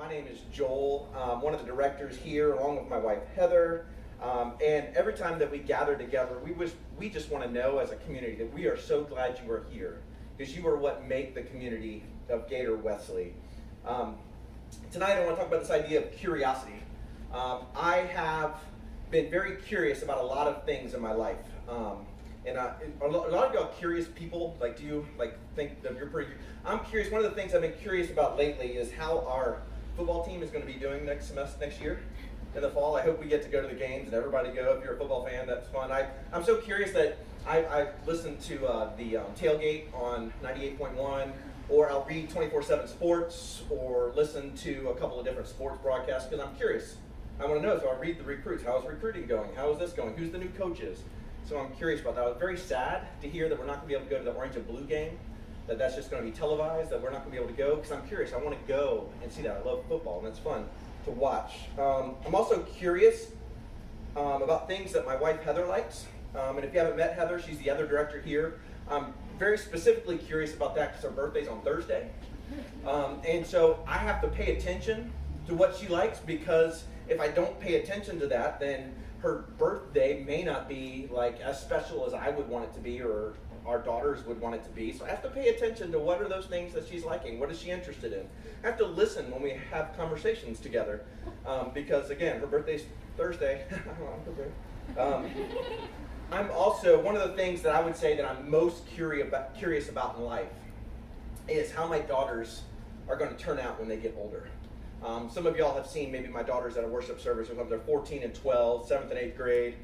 My name is Joel. I'm one of the directors here, along with my wife Heather. And every time that we gather together, we just want to know as a community that we are so glad you are here, because you are what make the community of Gator Wesley. Tonight I want to talk about this idea of curiosity. I have been very curious about a lot of things in my life. And a lot of y'all curious people, like, do you think that you're pretty? I'm curious. One of the things I've been curious about lately is how our football team is going to be doing next year in the fall. I hope we get to go to the games and everybody go. If you're a football fan, that's fun. I'm so curious that I listened to the tailgate on 98.1, or I'll read 24/7 Sports, or listen to a couple of different sports broadcasts because I'm curious. I want to know, so I read the recruits. How is recruiting going? How is this going? Who's the new coaches? So I'm curious about that. I was very sad to hear that we're not going to be able to go to the Orange and Blue game, that's just going to be televised, that we're not going to be able to go, because I'm curious. I want to go and see that. I love football, and it's fun to watch. I'm also curious about things that my wife Heather likes. And if you haven't met Heather, she's the other director here. I'm very specifically curious about that because her birthday's on Thursday. And so I have to pay attention to what she likes, because if I don't pay attention to that, then her birthday may not be like as special as I would want it to be, or our daughters would want it to be. So I have to pay attention to what are those things that she's liking, what is she interested in. I have to listen when we have conversations together, because again, her birthday's Thursday. I'm also, one of the things that I would say that I'm most curious about in life is how my daughters are going to turn out when they get older. Some of y'all have seen maybe my daughters at a worship service. They're 14 and 12, 7th and 8th grade,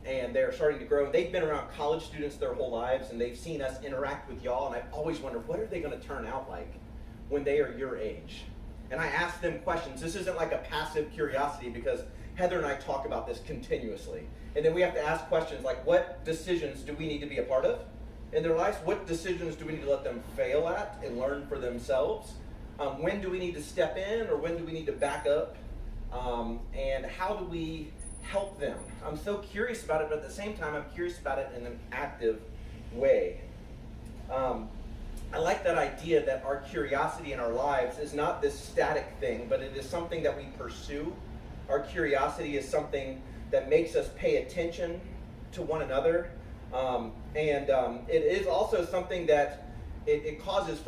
and they're starting to grow. They've been around college students their whole lives, and they've seen us interact with y'all, and I've always wondered, what are they going to turn out like when they are your age? And I ask them questions. This isn't like a passive curiosity, because Heather and I talk about this continuously. And then we have to ask questions like, what decisions do we need to be a part of in their lives? What decisions do we need to let them fail at and learn for themselves? When do we need to step in, or when do we need to back up? And how do we help them? I'm so curious about it, but at the same time, I'm curious about it in an active way. I like that idea that our curiosity in our lives is not this static thing, but it is something that we pursue. Our curiosity is something that makes us pay attention to one another. It is also something that it causes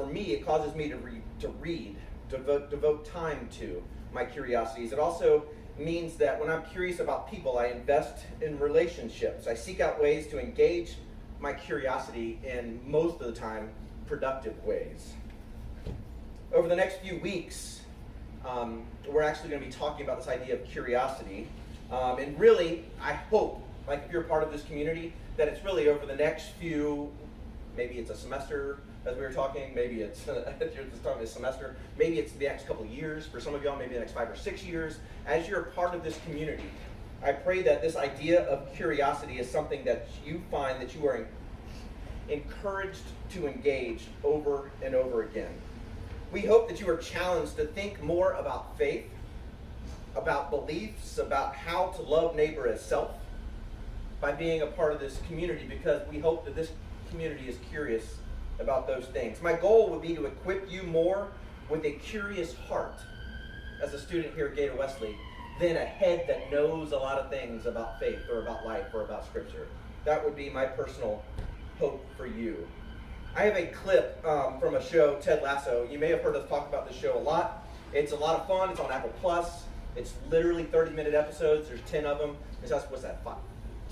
me to read, devote time to my curiosities. It also means that when I'm curious about people, I invest in relationships. I seek out ways to engage my curiosity in, most of the time, productive ways. Over the next few weeks, we're actually going to be talking about this idea of curiosity. And really, I hope, like if you're a part of this community, that it's really over the next few, maybe it's a semester, as we were talking, maybe it's you're just talking a semester, maybe it's the next couple of years, for some of y'all, maybe the next 5 or 6 years. As you're a part of this community, I pray that this idea of curiosity is something that you find that you are encouraged to engage over and over again. We hope that you are challenged to think more about faith, about beliefs, about how to love neighbor as self by being a part of this community, because we hope that this community is curious about those things. My goal would be to equip you more with a curious heart as a student here at Gator Wesley than a head that knows a lot of things about faith or about life or about Scripture. That would be my personal hope for you. I have a clip from a show, Ted Lasso. You may have heard us talk about this show a lot. It's a lot of fun. It's on Apple Plus. It's literally 30-minute episodes. There's 10 of them. What's that?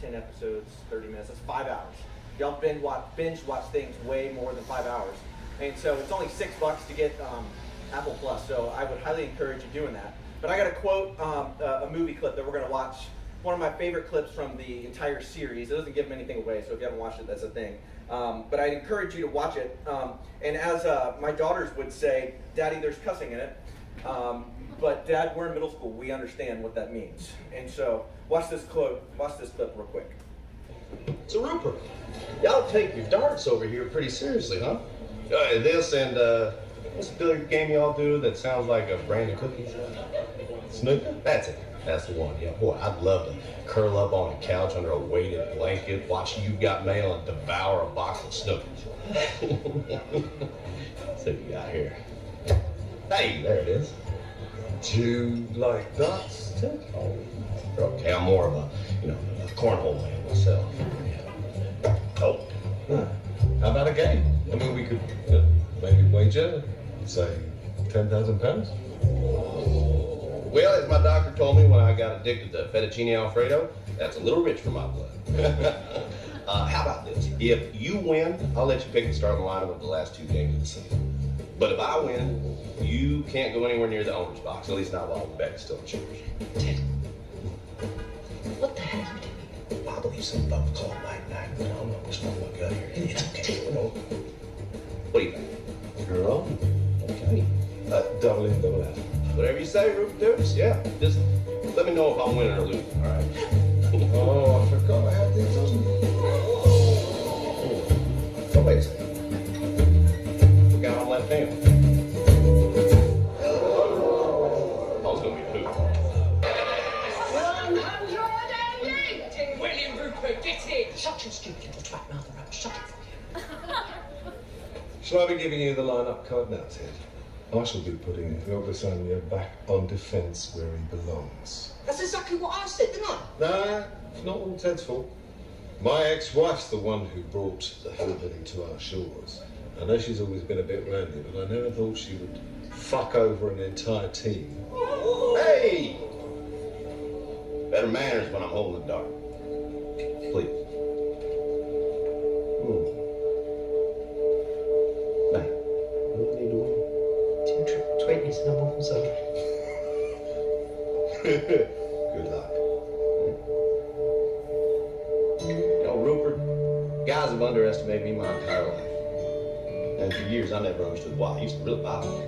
10 episodes, 30 minutes. That's 5 hours. Y'all binge watch things way more than 5 hours. And so it's only $6 to get Apple Plus. So I would highly encourage you doing that. But I got to quote a movie clip that we're going to watch. One of my favorite clips from the entire series. It doesn't give anything away, so if you haven't watched it, that's a thing. But I'd encourage you to watch it. And as my daughters would say, Daddy, there's cussing in it. But Dad, we're in middle school. We understand what that means. And so watch this clip real quick. So Rupert, y'all take your darts over here pretty seriously, huh? This and what's the billiard game y'all do that sounds like a brand of cookies? Snooker? That's it. That's the one. Yeah, boy, I'd love to curl up on a couch under a weighted blanket, watch You Got Mail, and devour a box of Snookers. See what we got here. Hey, there it is. Do you like ducks, Ted? Oh, okay, I'm more of a, a cornhole man myself. Oh, How about a game? I mean, we could maybe wager, say, £10,000. well, as my doctor told me when I got addicted to fettuccine Alfredo, that's a little rich for my blood. How about this? If you win, I'll let you pick the starting lineup of the last 2 games of the season. But if I win, you can't go anywhere near the owner's box, at least not while the bet is still in yours. Ted, what the hell are you doing? I believe some bum called Mike Knight. I don't know what's wrong with my gut here. It's okay. What do you think? You're on. Okay. Double in, double out. Whatever you say, Rupert Dukes. Yeah. Just let me know if I'm winning or losing, all right? Oh, I forgot I had these on. Oh, wait a second. Forgot I'm left hand. Oh, it's gonna be a hoot. 180! William Rupert, get in! Shut your stupid little twat mouth around. Shut it. Shall I be giving you the line-up card now, Ted? I shall be putting Obasanya back on defence where he belongs. That's exactly what I said, didn't I? Nah, it's not all Ted's fault. My ex-wife's the one who brought the hillbilly to our shores. I know she's always been a bit randy, but I never thought she would fuck over an entire team. Hey! Better manners when I'm holding the dart. Please. Bang. What do I need to win? 2 triple 20s and a bubble zone. Good luck. Rupert, guys have underestimated me my entire life. And for years, I never understood why. It used to really bother me.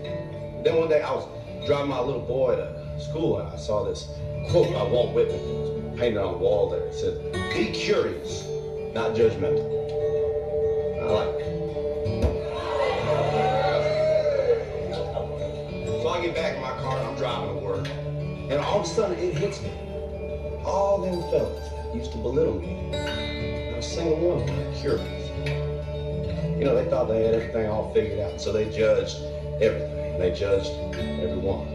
Then one day, I was driving my little boy to school, and I saw this quote by Walt Whitman. It was painted on the wall there. It said, "Be curious, not judgmental." I like it. So I get back in my car, and I'm driving to work. And all of a sudden, it hits me. All them fellas used to belittle me. Not a single one was curious. They thought they had everything all figured out, so they judged everything. They judged everyone.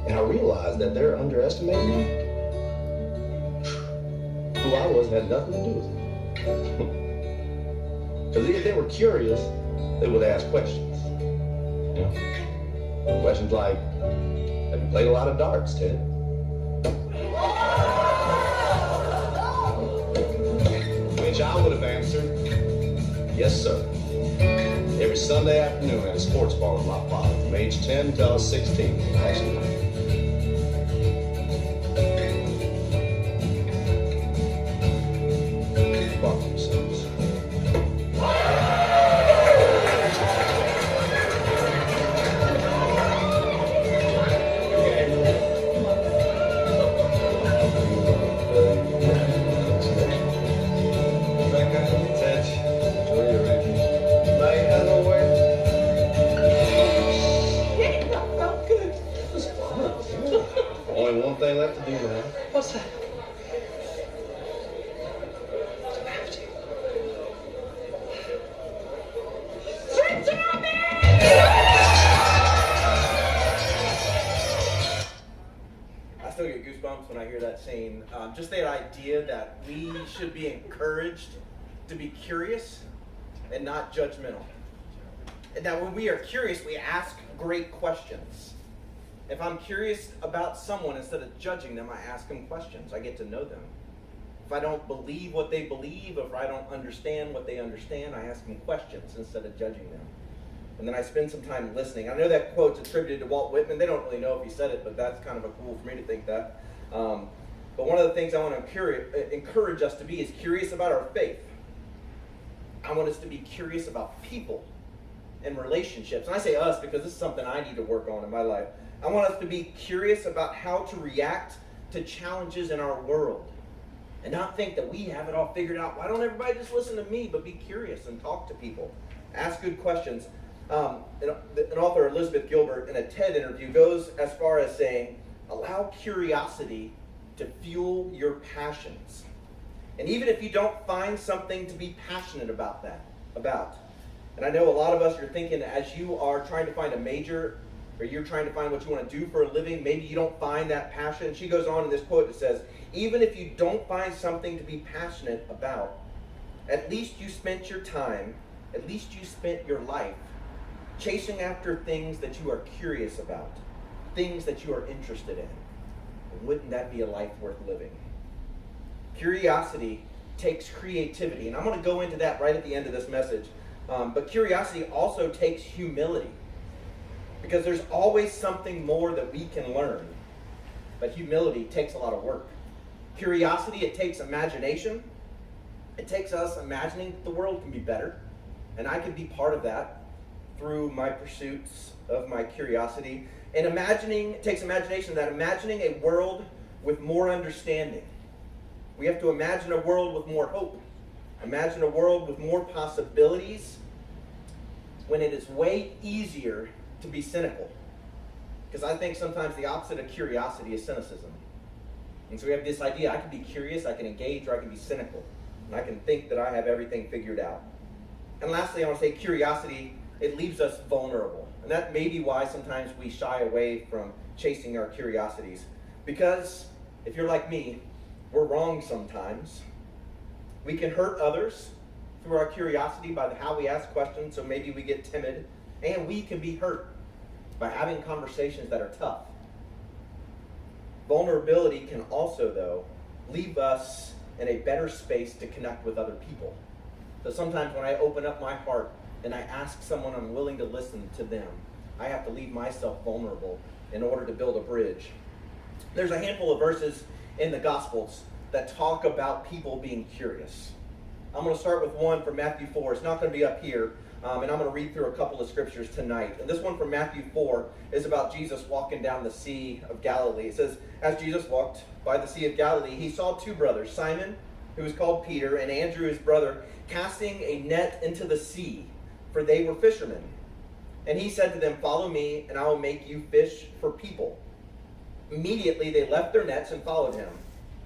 And I realized that they're underestimating me. Who I was had nothing to do with it. Because if they were curious, they would ask questions. Questions like, have you played a lot of darts, Ted? Which I would have answered, yes, sir. Every Sunday afternoon at a sports bar with my father from age 10 until I was 16. Actually. Fuck yourselves. Only one thing left to do now. What's that? I still get goosebumps when I hear that scene. Just the idea that we should be encouraged to be curious and not judgmental. And that when we are curious, we ask great questions. If I'm curious about someone, instead of judging them, I ask them questions. I get to know them. If I don't believe what they believe, or if I don't understand what they understand, I ask them questions instead of judging them. And then I spend some time listening. I know that quote's attributed to Walt Whitman. They don't really know if he said it, but that's kind of a cool for me to think that. But one of the things I want to encourage us to be is curious about our faith. I want us to be curious about people and relationships. And I say us because this is something I need to work on in my life. I want us to be curious about how to react to challenges in our world and not think that we have it all figured out. Why don't everybody just listen to me, but be curious and talk to people. Ask good questions. An author, Elizabeth Gilbert, in a TED interview goes as far as saying, allow curiosity to fuel your passions. And even if you don't find something to be passionate about, and I know a lot of us are thinking as you are trying to find a major or you're trying to find what you want to do for a living, maybe you don't find that passion. She goes on in this quote that says, even if you don't find something to be passionate about, at least you spent your time, at least you spent your life chasing after things that you are curious about, things that you are interested in. And wouldn't that be a life worth living? Curiosity takes creativity, and I'm going to go into that right at the end of this message. But curiosity also takes humility, because there's always something more that we can learn. But humility takes a lot of work. Curiosity, it takes imagination. It takes us imagining that the world can be better, and I can be part of that through my pursuits of my curiosity. And it takes imagination, that imagining a world with more understanding. We have to imagine a world with more hope. Imagine a world with more possibilities, when it is way easier to be cynical. Because I think sometimes the opposite of curiosity is cynicism. And so we have this idea, I can be curious, I can engage, or I can be cynical. And I can think that I have everything figured out. And lastly, I want to say curiosity, it leaves us vulnerable. And that may be why sometimes we shy away from chasing our curiosities. Because if you're like me, we're wrong sometimes. We can hurt others through our curiosity by how we ask questions, so maybe we get timid. And we can be hurt by having conversations that are tough. Vulnerability can also, though, leave us in a better space to connect with other people. So sometimes when I open up my heart and I ask someone I'm willing to listen to them, I have to leave myself vulnerable in order to build a bridge. There's a handful of verses in the Gospels that talk about people being curious. I'm going to start with one from Matthew 4. It's not going to be up here, and I'm going to read through a couple of scriptures tonight. And this one from Matthew 4 is about Jesus walking down the Sea of Galilee. It says, as Jesus walked by the Sea of Galilee, he saw two brothers, Simon, who was called Peter, and Andrew, his brother, casting a net into the sea, for they were fishermen. And he said to them, follow me, and I will make you fish for people. Immediately they left their nets and followed him.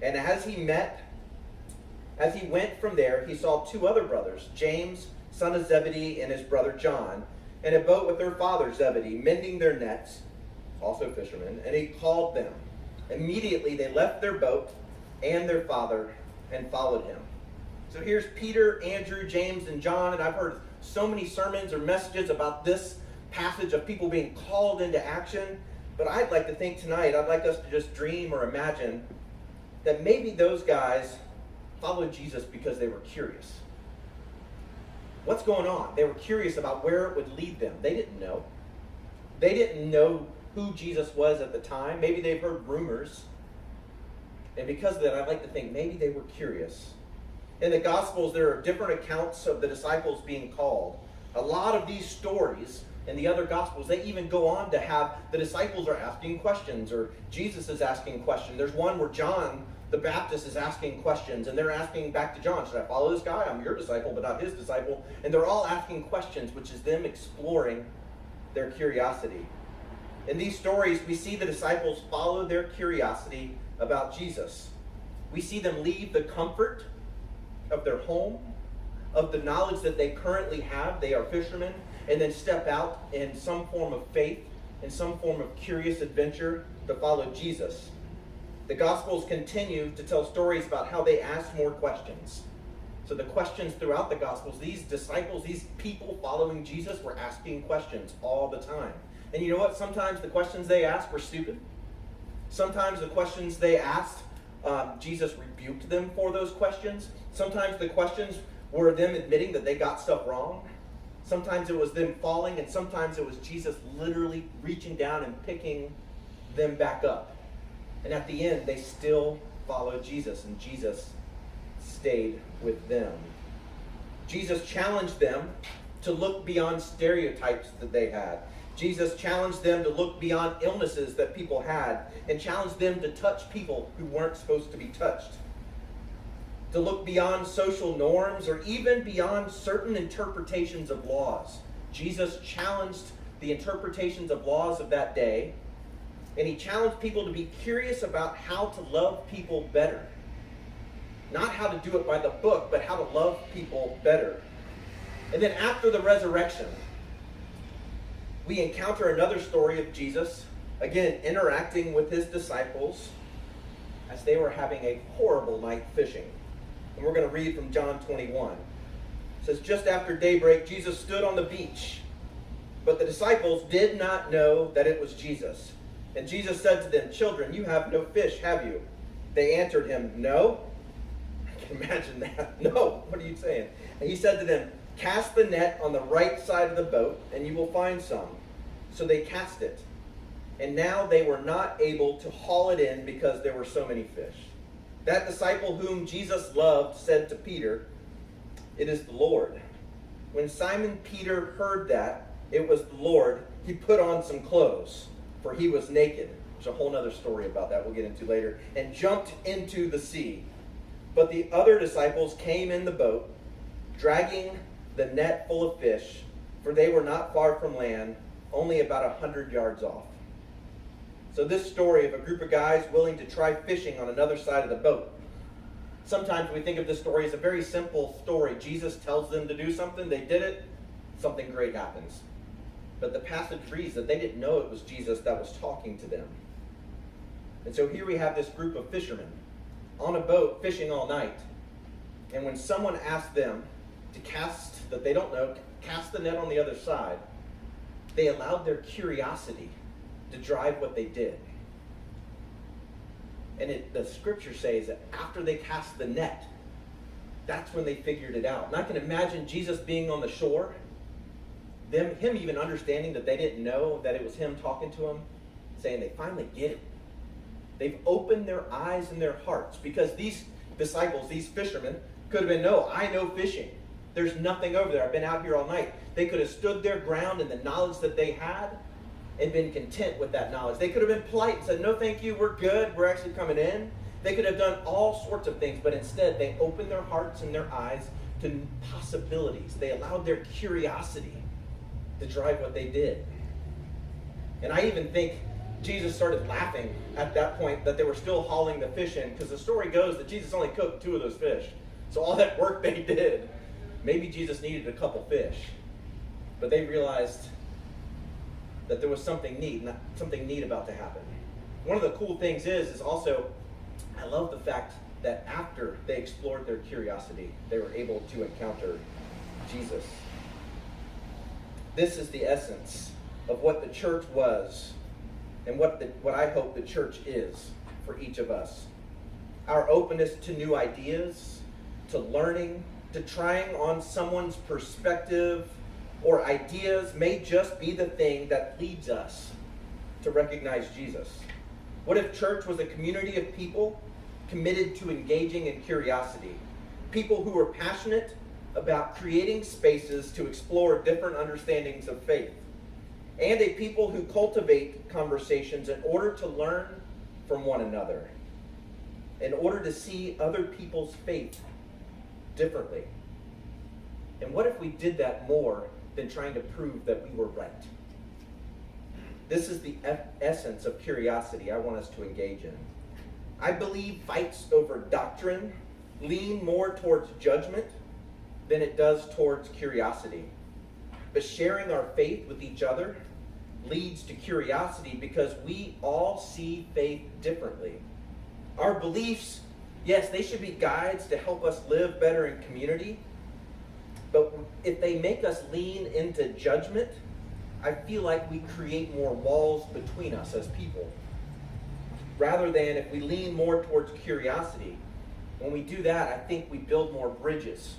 And as he went from there, he saw two other brothers, James, son of Zebedee, and his brother John, in a boat with their father Zebedee, mending their nets, also fishermen, and he called them. Immediately they left their boat and their father and followed him. So here's Peter, Andrew, James, and John, and I've heard so many sermons or messages about this passage of people being called into action. But I'd like to think tonight, I'd like us to just dream or imagine that maybe those guys followed Jesus because they were curious. What's going on? They were curious about where it would lead them. They didn't know. They didn't know who Jesus was at the time. Maybe they've heard rumors. And because of that, I'd like to think maybe they were curious. In the Gospels, there are different accounts of the disciples being called. A lot of these stories in the other Gospels, they even go on to have the disciples are asking questions, or Jesus is asking questions. There's one where John the Baptist is asking questions, and they're asking back to John, should I follow this guy? I'm your disciple, but not his disciple. And they're all asking questions, which is them exploring their curiosity. In these stories, we see the disciples follow their curiosity about Jesus. We see them leave the comfort of their home, of the knowledge that they currently have, they are fishermen, and then step out in some form of faith, in some form of curious adventure to follow Jesus. The Gospels continue to tell stories about how they asked more questions. So the questions throughout the Gospels, these disciples, these people following Jesus were asking questions all the time. And you know what? Sometimes the questions they asked were stupid. Sometimes the questions they asked, Jesus rebuked them for those questions. Sometimes the questions were them admitting that they got stuff wrong. Sometimes it was them falling, and sometimes it was Jesus literally reaching down and picking them back up. And at the end, they still followed Jesus, and Jesus stayed with them. Jesus challenged them to look beyond stereotypes that they had. Jesus challenged them to look beyond illnesses that people had, and challenged them to touch people who weren't supposed to be touched. To look beyond social norms, or even beyond certain interpretations of laws. Jesus challenged the interpretations of laws of that day, and he challenged people to be curious about how to love people better. Not how to do it by the book, but how to love people better. And then after the resurrection, we encounter another story of Jesus, again, interacting with his disciples as they were having a horrible night fishing. And we're going to read from John 21. It says, just after daybreak, Jesus stood on the beach, but the disciples did not know that it was Jesus. And Jesus said to them, children, you have no fish, have you? They answered him, no. I can imagine that. No, what are you saying? And he said to them, cast the net on the right side of the boat, and you will find some. So they cast it. And now they were not able to haul it in because there were so many fish. That disciple whom Jesus loved said to Peter, it is the Lord. When Simon Peter heard that it was the Lord, he put on some clothes, for he was naked. There's a whole other story about that we'll get into later. And jumped into the sea. But the other disciples came in the boat, dragging the net full of fish, for they were not far from land, only about 100 yards off. So this story of a group of guys willing to try fishing on another side of the boat. Sometimes we think of this story as a very simple story. Jesus tells them to do something, they did it, something great happens. But the passage reads that they didn't know it was Jesus that was talking to them. And so here we have this group of fishermen on a boat fishing all night. And when someone asked them to cast, that they don't know, cast the net on the other side, they allowed their curiosity to drive what they did. And the scripture says that after they cast the net, that's when they figured it out. And I can imagine Jesus being on the shore, him even understanding that they didn't know that it was him talking to them, saying they finally get it. They've opened their eyes and their hearts, because these disciples, these fishermen, could have been, no, I know fishing. There's nothing over there. I've been out here all night. They could have stood their ground in the knowledge that they had and been content with that knowledge. They could have been polite and said, no, thank you, we're good, we're actually coming in. They could have done all sorts of things, but instead they opened their hearts and their eyes to possibilities. They allowed their curiosity to drive what they did. And I even think Jesus started laughing at that point that they were still hauling the fish in, because the story goes that Jesus only cooked 2 of those fish. So all that work they did, maybe Jesus needed a couple fish. But they realized that there was something neat about to happen. One of the cool things is also, I love the fact that after they explored their curiosity, they were able to encounter Jesus. This is the essence of what the church was and what I hope the church is for each of us. Our openness to new ideas, to learning, to trying on someone's perspective or ideas may just be the thing that leads us to recognize Jesus. What if church was a community of people committed to engaging in curiosity? People who were passionate about creating spaces to explore different understandings of faith. And a people who cultivate conversations in order to learn from one another, in order to see other people's faith differently. And what if we did that more than trying to prove that we were right? This is the essence of curiosity I want us to engage in. I believe fights over doctrine lean more towards judgment than it does towards curiosity. But sharing our faith with each other leads to curiosity because we all see faith differently. Our beliefs, yes, they should be guides to help us live better in community. But if they make us lean into judgment, I feel like we create more walls between us as people. Rather than if we lean more towards curiosity, when we do that, I think we build more bridges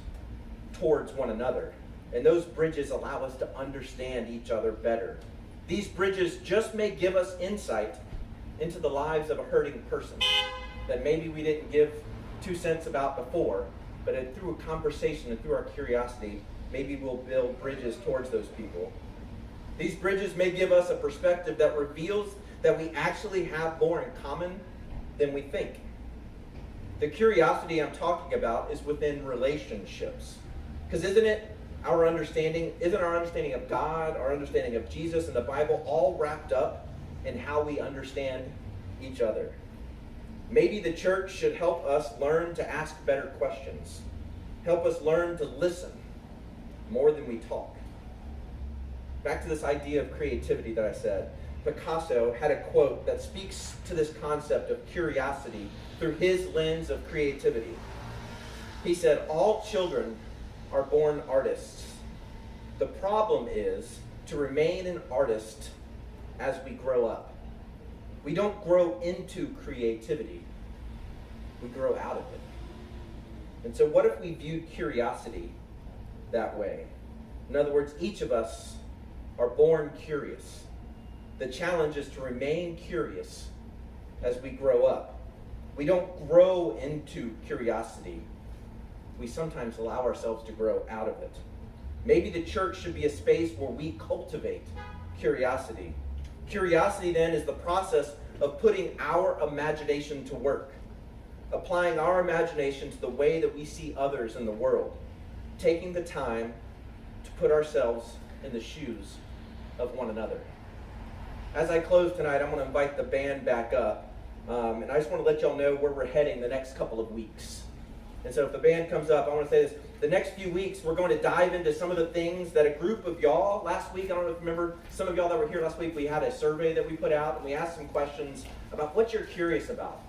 towards one another. And those bridges allow us to understand each other better. These bridges just may give us insight into the lives of a hurting person that maybe we didn't give 2 cents about before, but through a conversation and through our curiosity, maybe we'll build bridges towards those people. These bridges may give us a perspective that reveals that we actually have more in common than we think. The curiosity I'm talking about is within relationships. Because isn't our understanding of God, our understanding of Jesus and the Bible all wrapped up in how we understand each other? Maybe the church should help us learn to ask better questions. Help us learn to listen more than we talk. back to this idea of creativity that I said. Picasso had a quote that speaks to this concept of curiosity through his lens of creativity. He said, "All children are born artists. The problem is to remain an artist as we grow up. We don't grow into creativity. We grow out of it." And so what if we viewed curiosity that way? In other words, each of us are born curious. The challenge is to remain curious as we grow up. We don't grow into curiosity. We sometimes allow ourselves to grow out of it. Maybe the church should be a space where we cultivate curiosity. Curiosity then is the process of putting our imagination to work, applying our imagination to the way that we see others in the world, taking the time to put ourselves in the shoes of one another. As I close tonight, I'm going to invite the band back up, and I just want to let y'all know where we're heading the next couple of weeks. And so if the band comes up, I want to say this. The next few weeks, we're going to dive into some of the things that a group of y'all last week, I don't know if you remember, some of y'all that were here last week, we had a survey that we put out, and we asked some questions about what you're curious about.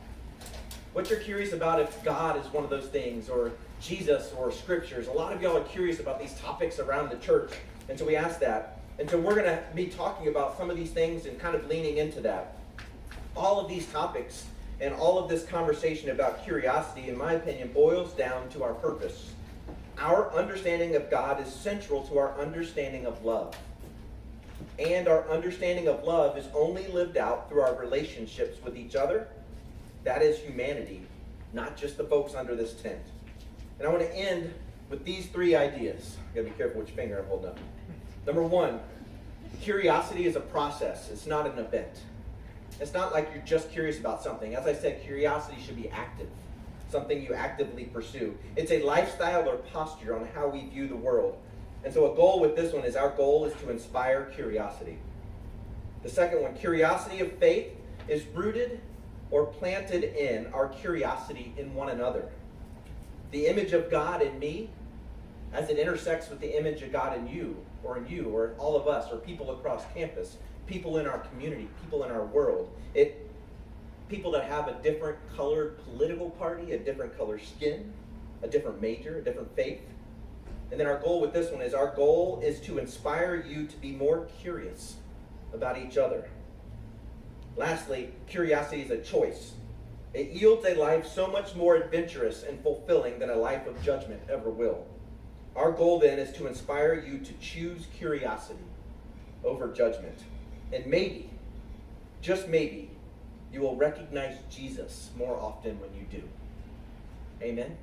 What you're curious about if God is one of those things, or Jesus, or scriptures. A lot of y'all are curious about these topics around the church, and so we asked that. And so we're going to be talking about some of these things and kind of leaning into that. All of these topics and all of this conversation about curiosity, in my opinion, boils down to our purpose. Our understanding of God is central to our understanding of love. And our understanding of love is only lived out through our relationships with each other. That is humanity, not just the folks under this tent. And I want to end with these three ideas. I've got to be careful which finger I'm holding up. Number one, curiosity is a process. It's not an event. It's not like you're just curious about something. As I said, curiosity should be active, something you actively pursue. It's a lifestyle or posture on how we view the world. And so a goal with this one is our goal is to inspire curiosity. The second one, curiosity of faith, is rooted or planted in our curiosity in one another. The image of God in me, as it intersects with the image of God in you, or in all of us, or people across campus, people in our community, people in our world. People that have a different colored political party, a different color skin, a different major, a different faith. And then our goal with this one is our goal is to inspire you to be more curious about each other. Lastly, curiosity is a choice. It yields a life so much more adventurous and fulfilling than a life of judgment ever will. Our goal then is to inspire you to choose curiosity over judgment. And maybe, just maybe, you will recognize Jesus more often when you do. Amen.